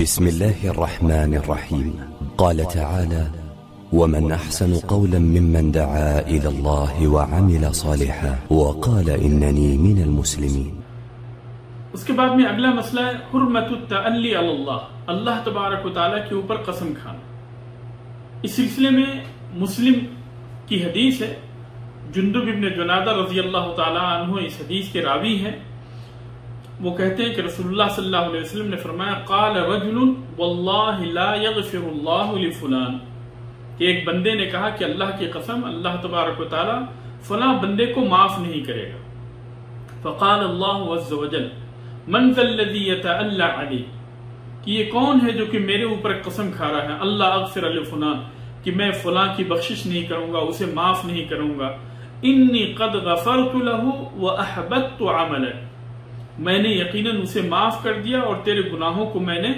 بسم الله الرحمن الرحيم. قال تعالى: ومن أحسن قولا ممن دعا إلى الله وعمل صالحا وقال إنني من المسلمين. اس کے بعد میں اگلا مسئلہ ہے حرمت التعلی علی اللہ، اللہ تبارک و تعالیٰ کے اوپر قسم کھانا۔ اس سلسلے میں مسلم کی حدیث ہے، جندب ابن جنادہ رضی اللہ تعالیٰ عنہ اس حدیث کے راوی ہیں۔ وہ کہتے ہیں کہ رسول اللہ صلی اللہ علیہ وسلم نے فرمایا: قال رجل واللہ لا یغفر اللہ لفلان، کہ ایک بندے نے کہا کہ اللہ کی قسم اللہ تبارک و تعالیٰ فلاں بندے کو معاف نہیں کرے گا۔ فقال اللہ عز وجل: من ذا الذی یتعلی علی، کہ یہ کون ہے جو کہ میرے اوپر قسم کھا رہا ہے اللہ اغفر لفلان، کہ میں فلاں کی بخشش نہیں کروں گا، اسے معاف نہیں کروں گا۔ انی قد غفرت له واحبطت عمله، میں نے یقیناً اسے معاف کر دیا اور تیرے گناہوں کو میں نے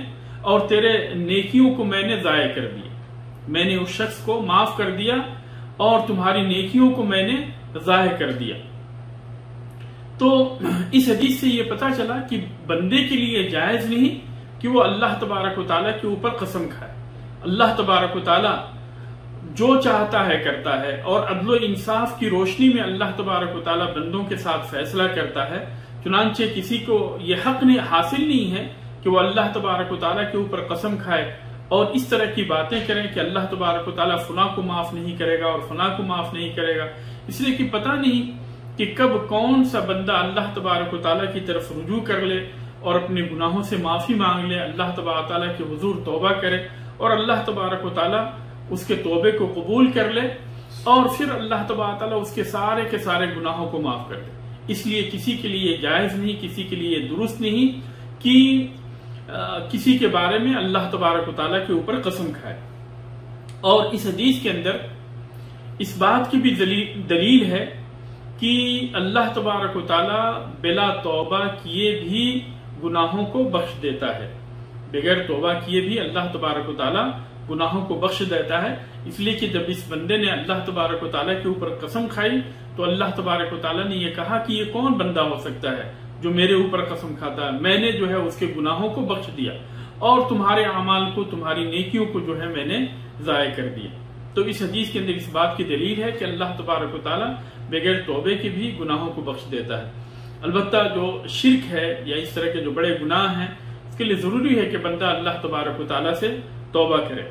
اور تیرے نیکیوں کو میں نے ضائع کر دیا۔ میں نے اس شخص کو معاف کر دیا اور تمہاری نیکیوں کو میں نے ضائع کر دیا۔ تو اس حدیث سے یہ پتہ چلا کہ بندے کے لیے جائز نہیں کہ وہ اللہ تبارک و تعالیٰ کے اوپر قسم کھائے۔ اللہ تبارک و تعالیٰ جو چاہتا ہے کرتا ہے، اور عدل و انصاف کی روشنی میں اللہ تبارک و تعالیٰ بندوں کے ساتھ فیصلہ کرتا ہے۔ چنانچہ کسی کو یہ حق حاصل نہیں ہے کہ وہ اللہ تبارک و تعالیٰ کے اوپر قسم کھائے اور اس طرح کی باتیں کریں کہ اللہ تبارک و تعالیٰ فلاں کو معاف نہیں کرے گا اور فلاں کو معاف نہیں کرے گا، اس لیے کہ پتہ نہیں کہ کب کون سا بندہ اللہ تبارک و تعالیٰ کی طرف رجوع کر لے اور اپنے گناہوں سے معافی مانگ لے، اللہ تبارک و تعالیٰ کے حضور توبہ کرے اور اللہ تبارک و تعالیٰ اس کے توبے کو قبول کر لے اور پھر اللہ تبارک و تعالیٰ اس کے سارے گناہوں کو معاف کر دے۔ اس لیے کسی کے لیے جائز نہیں، کسی کے لیے درست نہیں کہ کسی کے بارے میں اللہ تبارک و تعالیٰ کے اوپر قسم کھائے۔ اور اس حدیث کے اندر اس بات کی بھی دلیل ہے کہ اللہ تبارک و تعالیٰ بلا توبہ کیے بھی گناہوں کو بخش دیتا ہے۔ بغیر توبہ کیے بھی اللہ تبارک و تعالیٰ گناہوں کو بخش دیتا ہے۔ اس لیے کہ جب اس بندے نے اللہ تبارک و تعالیٰ کے اوپر قسم کھائی تو اللہ تبارک و تعالیٰ نے یہ کہا کہ یہ کون بندہ ہو سکتا ہے جو میرے اوپر قسم کھاتا ہے، میں نے جو ہے اس کے گناہوں کو بخش دیا اور تمہارے اعمال کو، تمہاری نیکیوں کو جو ہے میں نے ضائع کر دیا۔ تو اس حدیث کے اندر اس بات کی دلیل ہے کہ اللہ تبارک و تعالیٰ بغیر توبے کے بھی گناہوں کو بخش دیتا ہے۔ البتہ جو شرک ہے یا اس طرح کے جو بڑے گناہ ہیں، اس کے لیے ضروری ہے کہ بندہ اللہ تبارک و تعالیٰ سے توبہ کرے۔